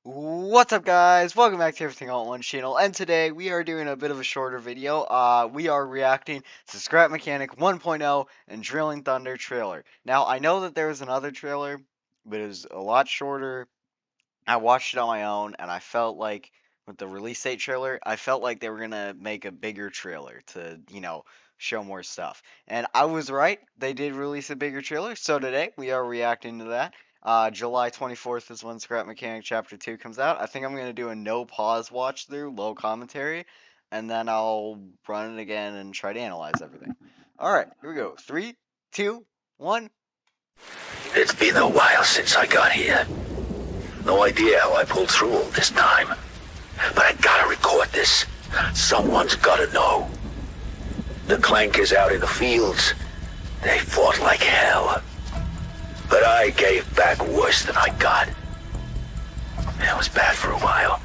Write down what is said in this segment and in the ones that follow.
What's up, guys? Welcome back to Everything All at Once channel, and today we are doing a bit of a shorter video. We are reacting to Scrap Mechanic 1.0 and Drilling Thunder trailer. Now, I know that there was another trailer, but it was a lot shorter. I watched it on my own, and I felt like with the release date trailer, I felt like they were gonna make a bigger trailer to, show more stuff. And I was right. They did release a bigger trailer, so today we are reacting to that. July 24th is when Scrap Mechanic Chapter 2 comes out. I think I'm gonna do a no pause watch through, low commentary, and then I'll run it again and try to analyze everything. Alright, here we go. Three, two, one. It's been a while since I got here. No idea how I pulled through all this time. But I gotta record this. Someone's gotta know. The clankers out in the fields, they fought like hell. But I gave back worse than I got. It was bad for a while.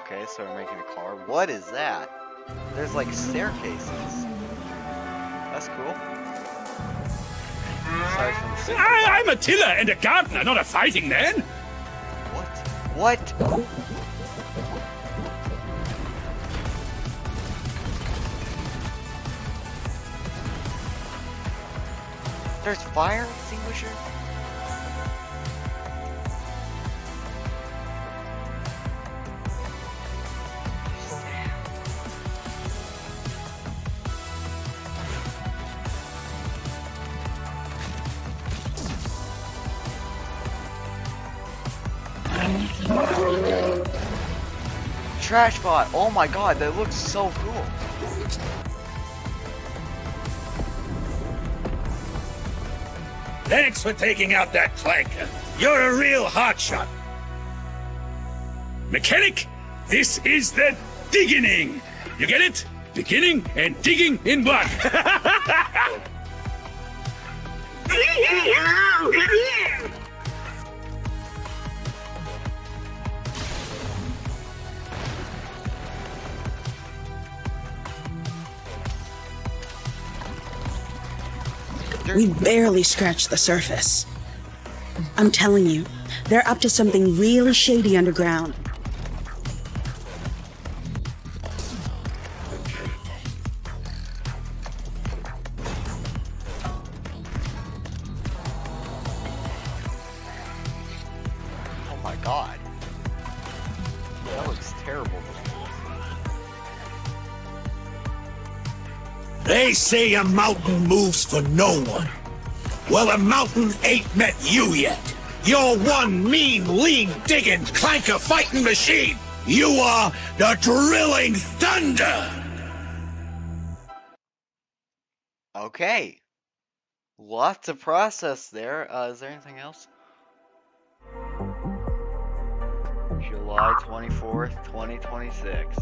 Okay, so we're making a car. What is that? There's like staircases. That's cool. Aside from the I'm a tiller and a gardener, not a fighting man. What? There's fire extinguisher? Trash bot. Oh my god, that looks so cool. Thanks for taking out that clanker. You're a real hotshot. Mechanic, this is the digging. You get it? Beginning and digging in one. We barely scratched the surface. I'm telling you, they're up to something really shady underground. Oh my god. That looks terrible. They say a mountain moves for no one. Well, a mountain ain't met you yet. You're one mean, lean, digging, clanker fighting machine. You are the Drilling Thunder. Okay. Lots to process there. Is there anything else? July 24th, 2026.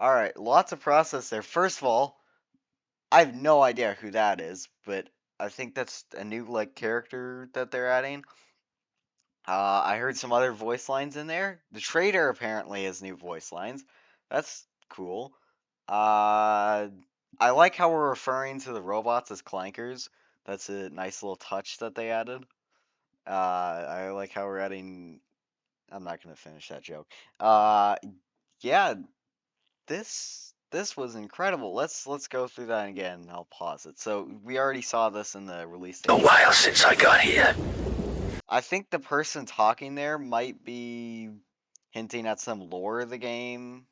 Alright, lots of process there. First of all, I have no idea who that is, but I think that's a new character that they're adding. I heard some other voice lines in there. The trader apparently has new voice lines. That's cool. I like how we're referring to the robots as clankers. That's a nice little touch that they added. I like how we're adding. I'm not gonna finish that joke. Yeah, this was incredible. Let's go through that again. I'll pause it. So we already saw this in the release date. A while since I got here. I think the person talking there might be hinting at some lore of the game.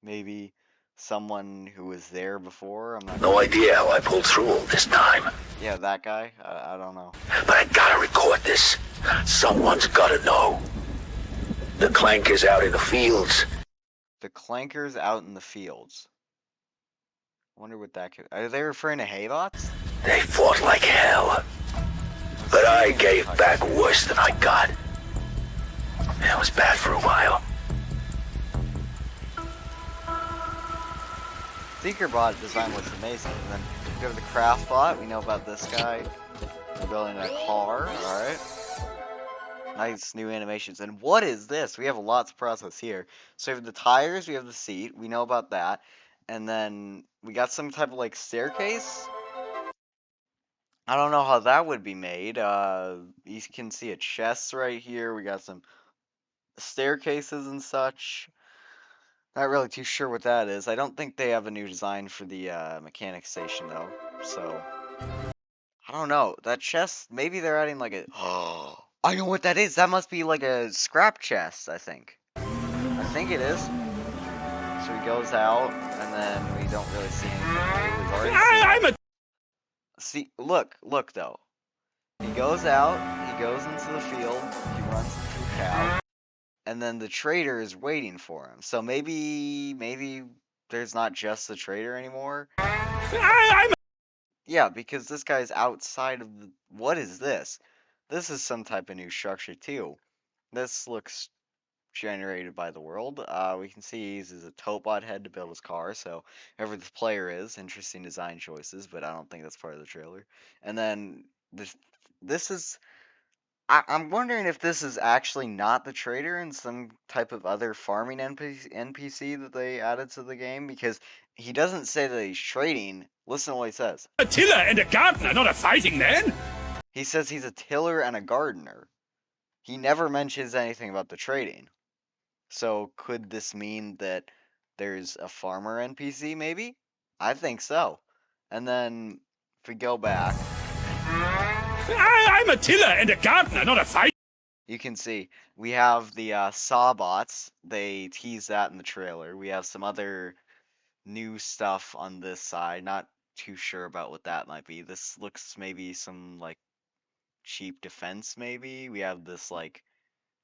Maybe someone who was there before. I'm not. No idea how I pulled through all this time. Yeah, that guy. I don't know. But I gotta record this. Someone's gotta know. The clankers out in the fields. The clankers out in the fields. I wonder what that could. Are they referring to Haybots? They fought like hell. But I gave back worse than I got. It was bad for a while. Seekerbot design looks amazing. And then go to the Craftbot. We know about this guy. We're building a car. Alright. Nice new animations. And what is this? We have a lot to process here. So we have the tires, we have the seat, we know about that. And then we got some type of like staircase. I don't know how that would be made. You can see a chest right here. We got some staircases and such. Not really too sure what that is. I don't think they have a new design for the mechanic station though. So I don't know. That chest, maybe they're adding like a. Oh, I know what that is. That must be like a scrap chest, I think. I think it is. So he goes out, and then we don't really see anything new. We've already I'm a See, look though. He goes out, he goes into the field, he runs into a cow, and then the trader is waiting for him. So maybe there's not just the trader anymore. I'm Yeah, because this guy's outside of the. What is this? This is some type of new structure too. This looks generated by the world. We can see he uses a Topbot head to build his car, so whoever the player is, interesting design choices, but I don't think that's part of the trailer. And then this is. I'm wondering if this is actually not the trader and some type of other farming NPC that they added to the game, because he doesn't say that he's trading. Listen to what he says. a tiller and a gardener, not a fighting man. He says he's a tiller and a gardener. He never mentions anything about the trading. So could this mean that there's a farmer NPC maybe? I think so. And then if we go back, I'm a tiller and a gardener, not a fight. you can see we have the Sawbots. They tease that in the trailer. We have some other new stuff on this side. Not too sure about what that might be. This looks maybe some like cheap defense maybe. We have this like,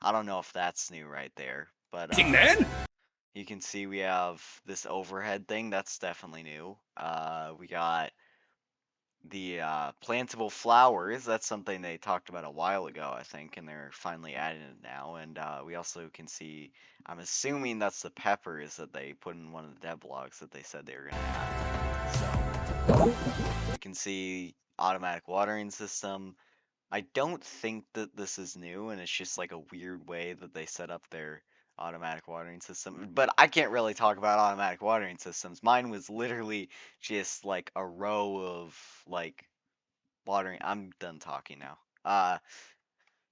I don't know if that's new right there, but Fighting man. you can see we have this overhead thing. That's definitely new. We got the plantable flowers. That's something they talked about a while ago, I think, and they're finally adding it now. And we also can see, I'm assuming that's the peppers that they put in one of the devlogs that they said they were going to add. So you can see automatic watering system. I don't think that this is new, and it's just like a weird way that they set up their automatic watering system. But I can't really talk about automatic watering systems. Mine was literally just like a row of like watering. I'm done talking now.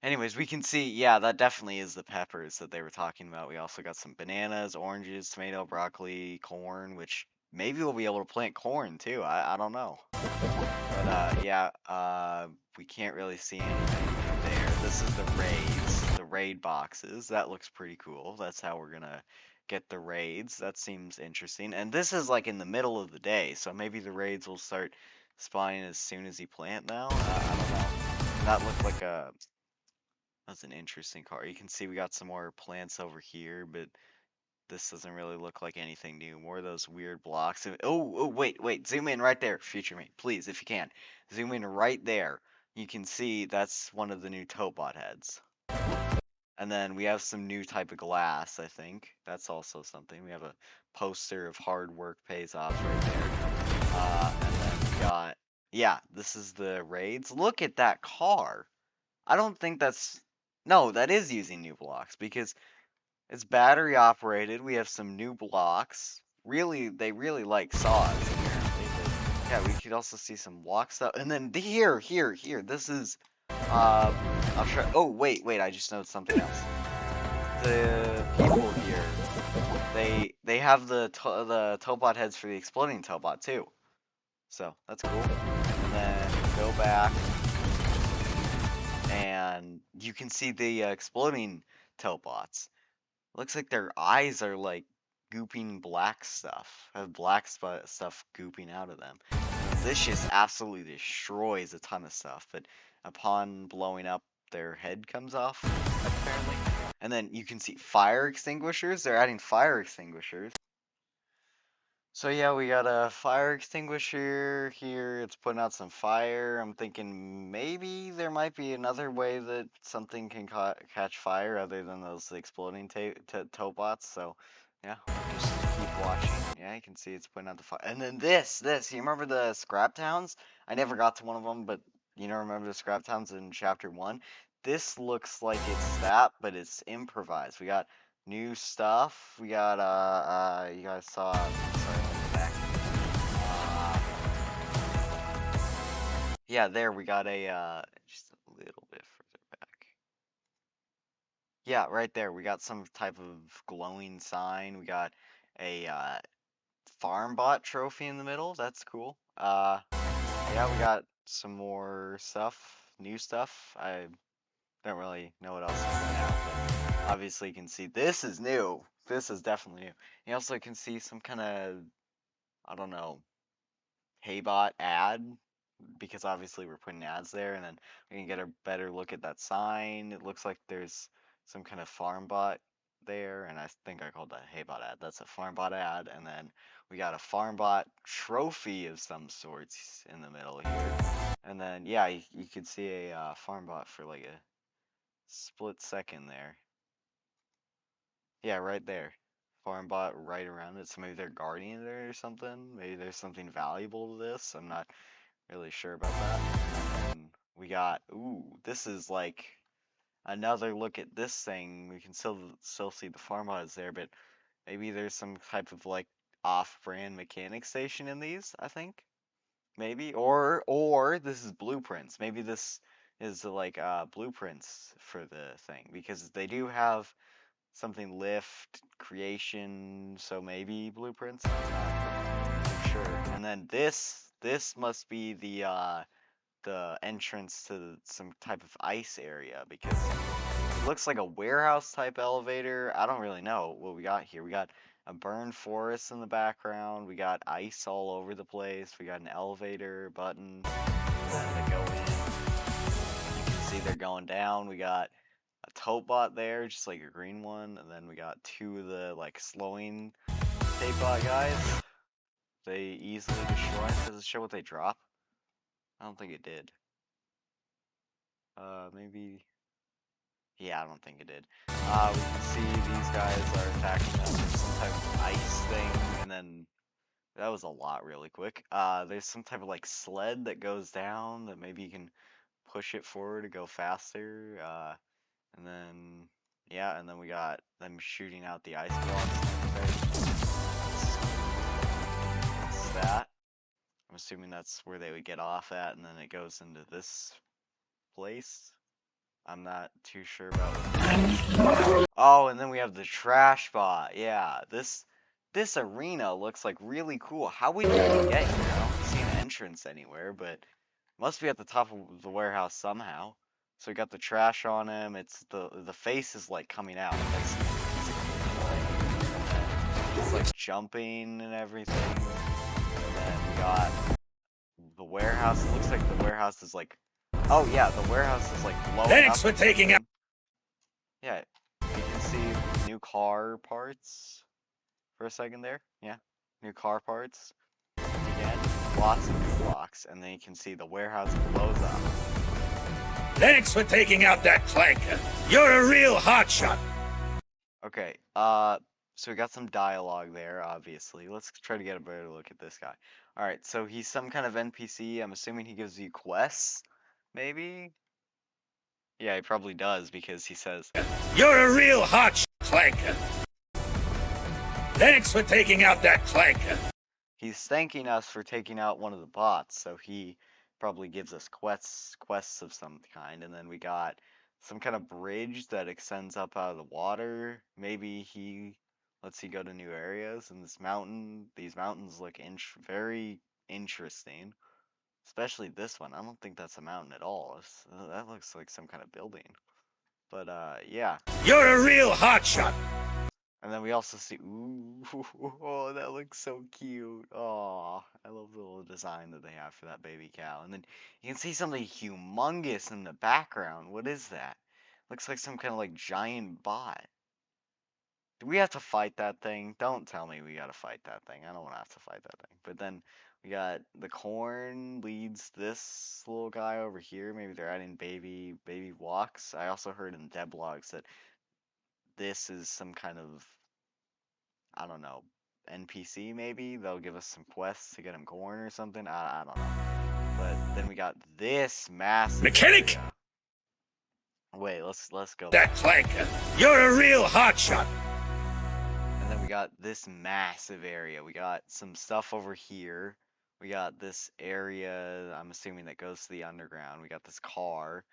Anyways, we can see, yeah, that definitely is the peppers that they were talking about. We also got some bananas, oranges, tomato, broccoli, corn, which maybe we'll be able to plant corn too. I don't know. But yeah, we can't really see anything there. This is the raid boxes. That looks pretty cool. That's how we're gonna get the raids. That seems interesting. And this is like in the middle of the day, so maybe the raids will start spawning as soon as you plant now. I don't know. That looked like that's an interesting car. You can see we got some more plants over here, but this doesn't really look like anything new. More of those weird blocks. Oh, wait. Zoom in right there. Future me, please, if you can. Zoom in right there. You can see that's one of the new Topbot heads. And then we have some new type of glass, I think. That's also something. We have a poster of hard work pays off right there. And then we got, yeah, this is the raids. Look at that car. I don't think that's, no, that is using new blocks because it's battery operated. We have some new blocks. Really, they really like saws apparently. But yeah, we could also see some block stuff. And then here. This is I'll try. Oh wait. I just noticed something else. The people here, they have the Topbot heads for the exploding Topbot too. So that's cool. And then go back, and you can see the exploding Topbots. Looks like their eyes are like gooping black stuff. Have black stuff gooping out of them. This just absolutely destroys a ton of stuff, but upon blowing up, their head comes off, apparently. And then you can see fire extinguishers. They're adding fire extinguishers. So yeah, we got a fire extinguisher here. It's putting out some fire. I'm thinking maybe there might be another way that something can catch fire other than those exploding Topbots. So yeah, just keep watching. Yeah, you can see it's putting out the fire. And then this, you remember the scrap towns? I never got to one of them, but remember the scrap towns in chapter 1? this looks like it's that, but it's improvised. We got new stuff. We got you guys saw. Sorry, let me go back. Yeah, there we got a just a little bit further back. Yeah, right there. We got some type of glowing sign. We got a farm bot trophy in the middle. That's cool. Yeah, we got some more stuff, new stuff. I don't really know what else is going out, but obviously you can see this is new. This is definitely new. You also can see some kind of, I don't know, Haybot ad, because obviously we're putting ads there, and then we can get a better look at that sign. It looks like there's some kind of farm bot there, and I think I called that Haybot ad. That's a farm bot ad, and then we got a farm bot trophy of some sorts in the middle here. And then, yeah, you could see a farm bot for like a split second there. Yeah, right there. Farm bot right around it. So maybe they're guarding it or something. Maybe there's something valuable to this. I'm not really sure about that. And we got, ooh, this is like another look at this thing. We can still see the farm bot is there, but maybe there's some type of like off-brand mechanic station in these, I think. Maybe, or this is blueprints. Maybe this is like blueprints for the thing, because they do have something lift creation, so maybe blueprints. I'm not for sure. And then this must be the entrance to some type of ice area, because it looks like a warehouse type elevator. I don't really know what we got here. We got a burned forest in the background. We got ice all over the place. We got an elevator button to go in. You can see they're going down. We got a tote bot there, just like a green one, and then we got two of the like slowing tape bot guys. They easily destroy. Does it show what they drop? I don't think it did. Maybe. Yeah, I don't think it did. We can see these guys are attacking us with some type of ice thing, and then that was a lot really quick. There's some type of like sled that goes down that maybe you can push it forward to go faster. And then yeah, and then we got them shooting out the ice blocks. That's that. I'm assuming that's where they would get off at, and then it goes into this place. I'm not too sure about. Oh, and then we have the trash bot. Yeah, this arena looks like really cool. How would you even get here? I don't see an entrance anywhere, but it must be at the top of the warehouse somehow. So we got the trash on him. It's the face is like coming out. It's like jumping and everything. And then we got the warehouse. It looks like the warehouse is like. Oh yeah, the warehouse is like blowing Thanks up. for taking out. Yeah, you can see new car parts for a second there. Yeah, new car parts. Again, lots of new blocks, and then you can see the warehouse blows up. Thanks for taking out that clanker. You're a real hotshot. Okay, so we got some dialogue there, obviously. Let's try to get a better look at this guy. Alright, so he's some kind of NPC. I'm assuming he gives you quests, maybe? Yeah, he probably does, because he says, You're a real hotshot, clanker. Thanks for taking out that clanker. he's thanking us for taking out one of the bots, so he probably gives us quests of some kind. And then we got some kind of bridge that extends up out of the water. Maybe he lets you go to new areas in this mountain. These mountains look very interesting, especially this one. I don't think that's a mountain at all. That looks like some kind of building. But yeah. You're a real hotshot. And then we also see, ooh, oh, that looks so cute. Oh, I love the little design that they have for that baby cow. And then you can see something humongous in the background. What is that? Looks like some kind of like giant bot. Do we have to fight that thing? Don't tell me we gotta fight that thing. I don't want to have to fight that thing. But then we got the corn leads this little guy over here. Maybe they're adding baby walks. I also heard in devlogs that this is some kind of, I don't know, NPC maybe. They'll give us some quests to get him corn or something. I don't know. But then we got this massive Mechanic! area. Wait, let's go That back. clanker. You're a real hotshot. And then we got this massive area. We got some stuff over here. We got this area, I'm assuming that goes to the underground. We got this car.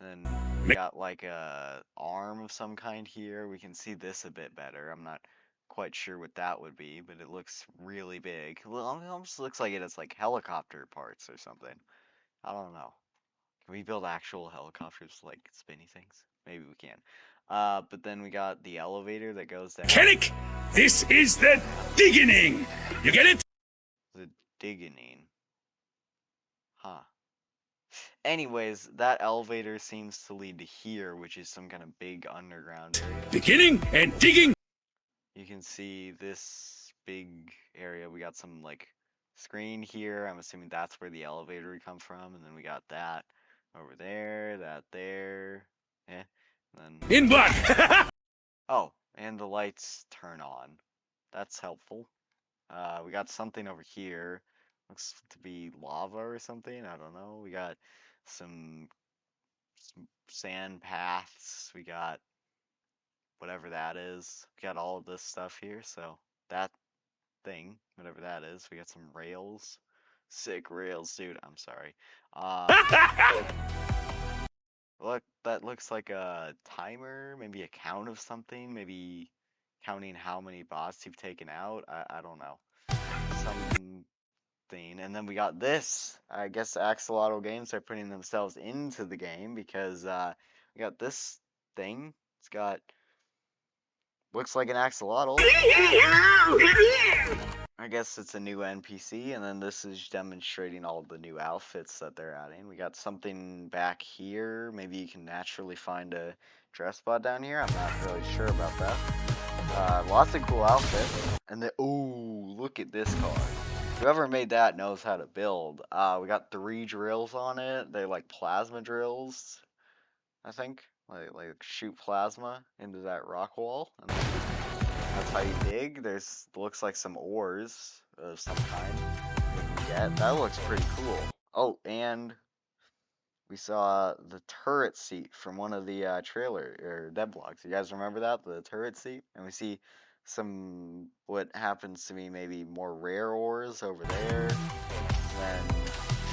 Then we got like a arm of some kind here. We can see this a bit better. I'm not quite sure what that would be, but it looks really big. It almost looks like it has like helicopter parts or something. I don't know. Can we build actual helicopters like spinny things? Maybe we can. But then we got the elevator that goes down. Kennick, this is the digging. You get it? The digging. Huh. Anyways, that elevator seems to lead to here, which is some kind of big underground area. Beginning and digging. You can see this big area. We got some like screen here. I'm assuming that's where the elevator would come from. And then we got that over there, that there. Yeah. And then In black. oh, and the lights turn on. That's helpful. We got something over here. Looks to be lava or something. I don't know. We got some sand paths. We got whatever that is. We got all of this stuff here. So that thing, whatever that is. We got some rails. Sick rails, dude. I'm sorry. Look, that looks like a timer, maybe a count of something, maybe counting how many bots you've taken out. I don't know. Something. And then we got this. I guess Axolotl Games are putting themselves into the game because we got this thing. It's got looks like an axolotl. I guess it's a new NPC, and then this is demonstrating all the new outfits that they're adding. We got something back here. Maybe you can naturally find a dress spot down here. I'm not really sure about that. Lots of cool outfits. And then, ooh, look at this car. Whoever made that knows how to build. We got 3 drills on it. They're like plasma drills, I think. Like shoot plasma into that rock wall. And that's how you dig. There's looks like some ores of some kind you can get. That looks pretty cool. Oh, and we saw the turret seat from one of the trailer or devlogs. You guys remember that? The turret seat? And we see some what happens to be maybe more rare ores over there. And then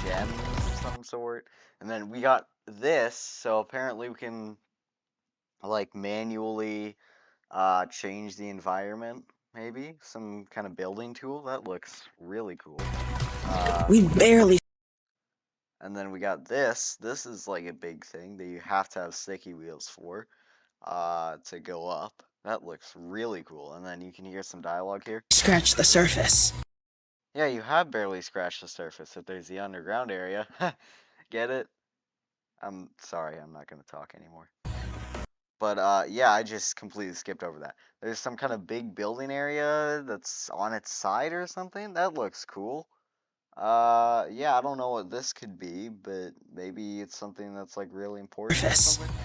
gems of some sort. And then we got this, so apparently we can like manually change the environment, maybe some kind of building tool. That looks really cool. We barely. And then we got this. This is like a big thing that you have to have sticky wheels for to go up. That looks really cool. And then you can hear some dialogue here. Scratch the surface. Yeah, you have barely scratched the surface. If there's the underground area. Get it? I'm sorry, I'm not going to talk anymore. But yeah, I just completely skipped over that. There's some kind of big building area that's on its side or something. That looks cool. Yeah, I don't know what this could be, but maybe it's something that's like really important or Surface. something.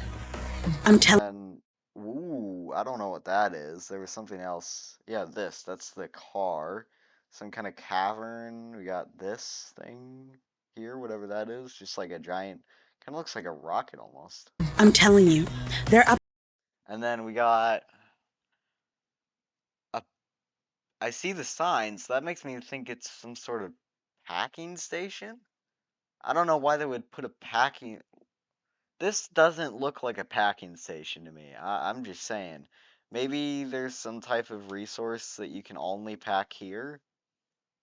I'm telling. And ooh, I don't know what that is. There was something else. Yeah, that's the car. Some kind of cavern. We got this thing here, whatever that is. Just like a giant, kind of looks like a rocket almost. I'm telling you, they're up. And then we got I see the signs. That makes me think it's some sort of packing station. I don't know why they would put a packing. This doesn't look like a packing station to me. I'm just saying. Maybe there's some type of resource that you can only pack here.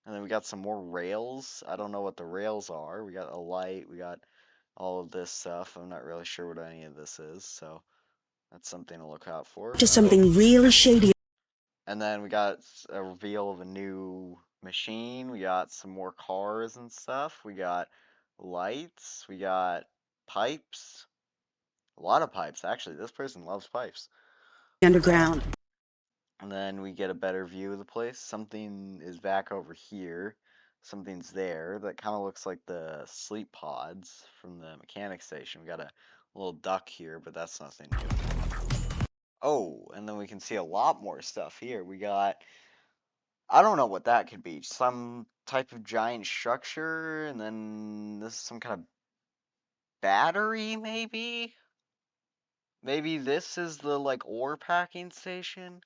And then we got some more rails. I don't know what the rails are. We got a light. We got all of this stuff. I'm not really sure what any of this is. So that's something to look out for. To something really shady. And then we got a reveal of a new machine. We got some more cars and stuff. We got lights. We got pipes. A lot of pipes, actually. This person loves pipes. Underground. And then we get a better view of the place. Something is back over here. Something's there. That kind of looks like the sleep pods from the mechanic station. We got a little duck here, but that's nothing new. Oh, and then we can see a lot more stuff here. We got, I don't know what that could be. Some type of giant structure, and then this is some kind of battery, maybe? Maybe this is the like ore packing station.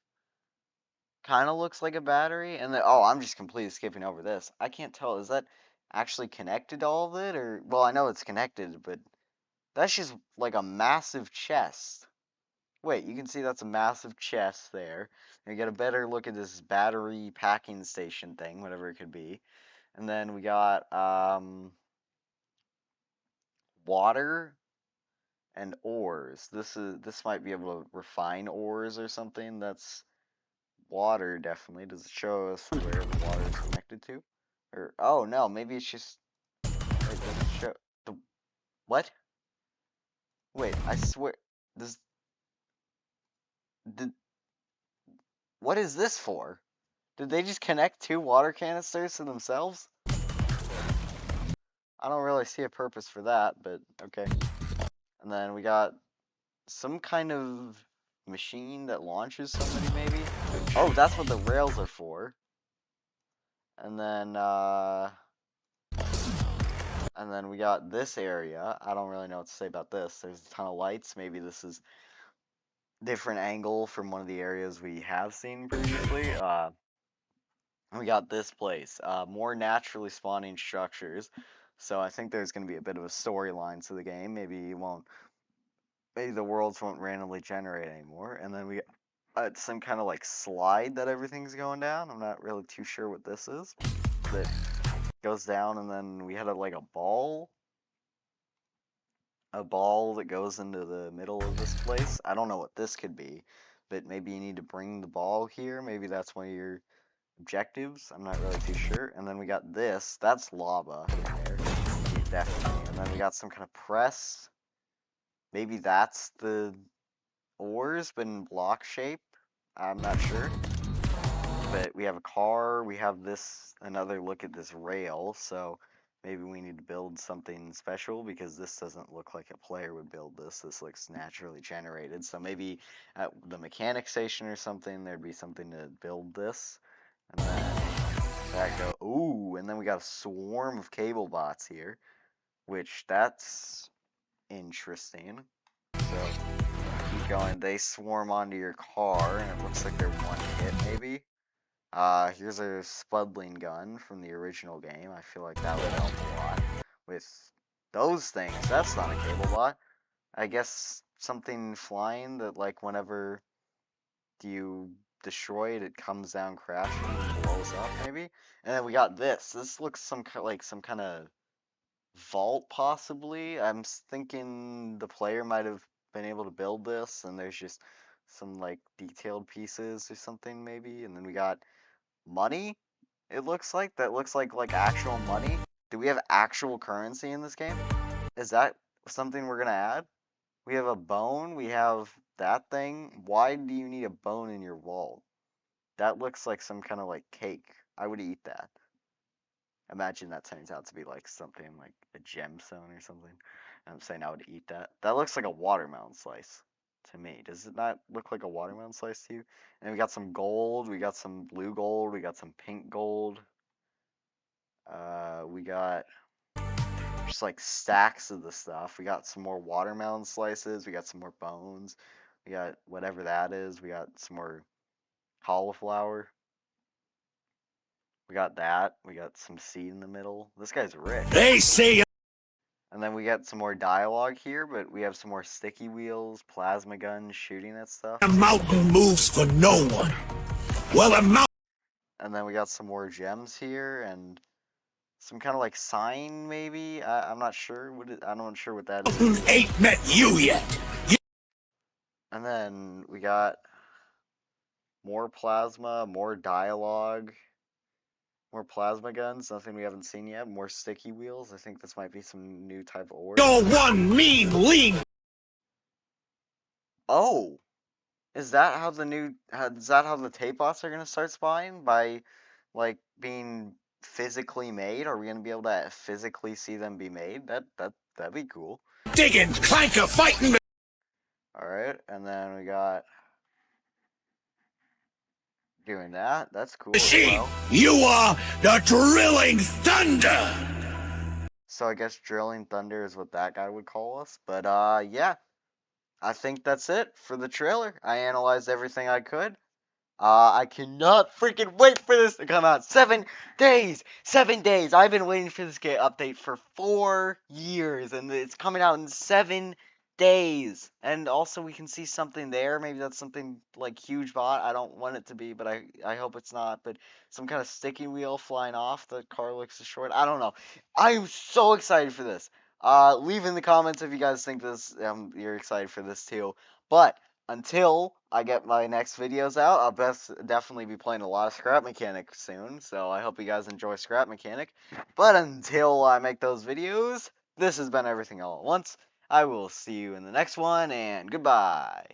Kind of looks like a battery, and then oh, I'm just completely skipping over this. I can't tell. Is that actually connected to all of it, or well, I know it's connected, but that's just like a massive chest. Wait, you can see that's a massive chest there. And you get a better look at this battery packing station thing, whatever it could be. And then we got water and ores. This might be able to refine ores or something. That's water definitely. Does it show us where the water is connected to? Or oh no, maybe it's just it doesn't show the what? Wait, I swear this did what is this for? Did they just connect two water canisters to themselves? I don't really see a purpose for that, but okay. And then we got some kind of machine that launches somebody, maybe? Oh, that's what the rails are for. And then we got this area. I don't really know what to say about this. There's a ton of lights. Maybe this is different angle from one of the areas we have seen previously. We got this place. More naturally spawning structures. So I think there's going to be a bit of a storyline to the game. Maybe the worlds won't randomly generate anymore. And then we got some kind of like slide that everything's going down. I'm not really too sure what this is. That goes down, and then we had like a ball that goes into the middle of this place. I don't know what this could be, but maybe you need to bring the ball here. Maybe that's one of your objectives. I'm not really too sure. And then we got this. That's lava in there. Definitely. And then we got some kind of press. Maybe that's the ores, but in block shape. I'm not sure. But we have a car. We have another look at this rail. So maybe we need to build something special because this doesn't look like a player would build this. This looks naturally generated. So maybe at the mechanic station or something, there'd be something to build this. And then that go. Ooh, and then we got a swarm of cable bots here, which that's interesting. So keep going. They swarm onto your car, and it looks like they're one hit maybe. Here's a Spudling gun from the original game. I feel like that would help a lot with those things. That's not a cable bot. I guess something flying that like whenever you destroy it, it comes down crashing and blows up maybe. And then we got this. This looks like some kind of vault possibly. I'm thinking the player might have been able to build this, and there's just some like detailed pieces or something maybe. And then we got money. It looks like that looks like actual money. Do we have actual currency in this game? Is that something we're gonna add? We have a bone. We have that thing. Why do you need a bone in your vault? That looks like some kind of like cake. I would eat that. Imagine that turns out to be like something like a gemstone or something. I'm saying I would eat that. That looks like a watermelon slice to me. Does it not look like a watermelon slice to you? And we got some gold. We got some blue gold. We got some pink gold. We got just like stacks of the stuff. We got some more watermelon slices. We got some more bones. We got whatever that is. We got some more cauliflower. We got that. We got some seed in the middle. This guy's rich. They say And then we got some more dialogue here, but we have some more sticky wheels, plasma guns, shooting at stuff. a mountain moves for no one. Well, a mountain And then we got some more gems here, and some kind of like sign, maybe? I'm not sure. I'm not sure what that is. ain't met you yet. And then we got more plasma, more dialogue, more plasma guns, nothing we haven't seen yet, more sticky wheels. I think this might be some new type of ore. You're one mean lean. Oh! Is that how the tape bots are gonna start spawning? By like being physically made? Are we gonna be able to physically see them be made? That'd be cool. Digging, clanker, fighting. Alright, and then we got doing that. That's cool as Machine, well. you are the drilling thunder. So I guess drilling thunder is what that guy would call us. But yeah. I think that's it for the trailer. I analyzed everything I could. I cannot freaking wait for this to come out. 7 days! 7 days! I've been waiting for this game update for 4 years, and it's coming out in 7 days. And also, we can see something there. Maybe that's something like huge bot. I don't want it to be, but I hope it's not. But some kind of sticky wheel flying off. The car looks short. I don't know. I'm so excited for this. Leave in the comments if you guys think this. You're excited for this too. But until I get my next videos out, I'll definitely be playing a lot of Scrap Mechanic soon, so I hope you guys enjoy Scrap Mechanic. But until I make those videos, this has been Everything All at Once. I will see you in the next one, and goodbye.